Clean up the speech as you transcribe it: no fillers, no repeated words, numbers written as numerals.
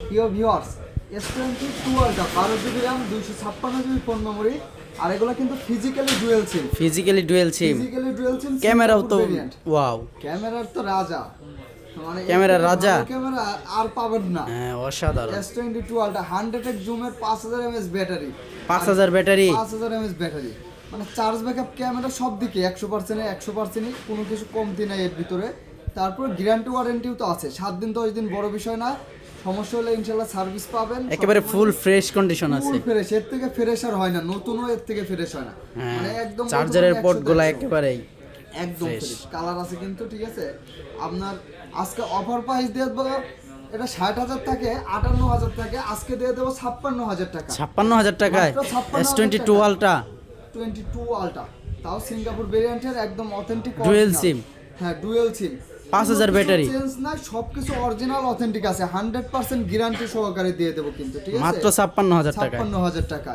প্রিয় viewers, S22 ultra 12 GB RAM 256 GB phone memory. আর এগুলো কিন্তু ফিজিক্যালি ডুয়েল সিম। ক্যামেরাও তো ওয়াও, ক্যামেরার তো রাজা, মানে ক্যামেরার রাজা। ক্যামেরা আর পাবেন না। হ্যাঁ, অসাধারণ। S22 ultra 100x জুমের 5000 mAh battery, 5000 battery, 5000 mAh battery, মানে চার্জ ব্যাকআপ ক্যামেরা সব দিকে 100% 100%, কোনো কিছু কমতি নাই এর ভিতরে। তারপর গ্যারান্টি ওয়ারেন্টিও তো আছে 7 দিন 10 দিন, বড় বিষয় না। সমস্যা হলে ইনশাআল্লাহ সার্ভিস পাবেন। একেবারে ফুল ফ্রেশ কন্ডিশন আছে। ফুল ফ্রেশ, এর থেকে ফ্রেশ আর হয় না, নতুনও এর থেকে ফ্রেশ হয় না। হ্যাঁ, মানে একদম চার্জারের নতুন, পোর্টগুলো 100 একেবারেই একদম fresh। ফ্রেশ। কালার আছে কিন্তু, ঠিক আছে। আপনার আজকে অফার প্রাইস দিয়ে দেবো, এটা 60,000 থাকে, 58,000 থাকে, আজকে দিয়ে দেবো 56,000 টাকা। 56,000 টাকায় মাত্র 56,000 S22 টাকা। আলট্রা 22 আলট্রা, তাও সিঙ্গাপুর ভেরিয়েন্টের, একদম অথেন্টিক ডুয়েল সিম। হ্যাঁ, ডুয়েল সিম, 5000 ব্যাটারি, চেঞ্জ না, সবকিছু অরিজিনাল অথেন্টিক আছে, 100% গ্যারান্টি সহকারে দিয়ে দেবো কিন্তু, ঠিক আছে। মাত্র 56,000 টাকায়। 56,000 টাকা।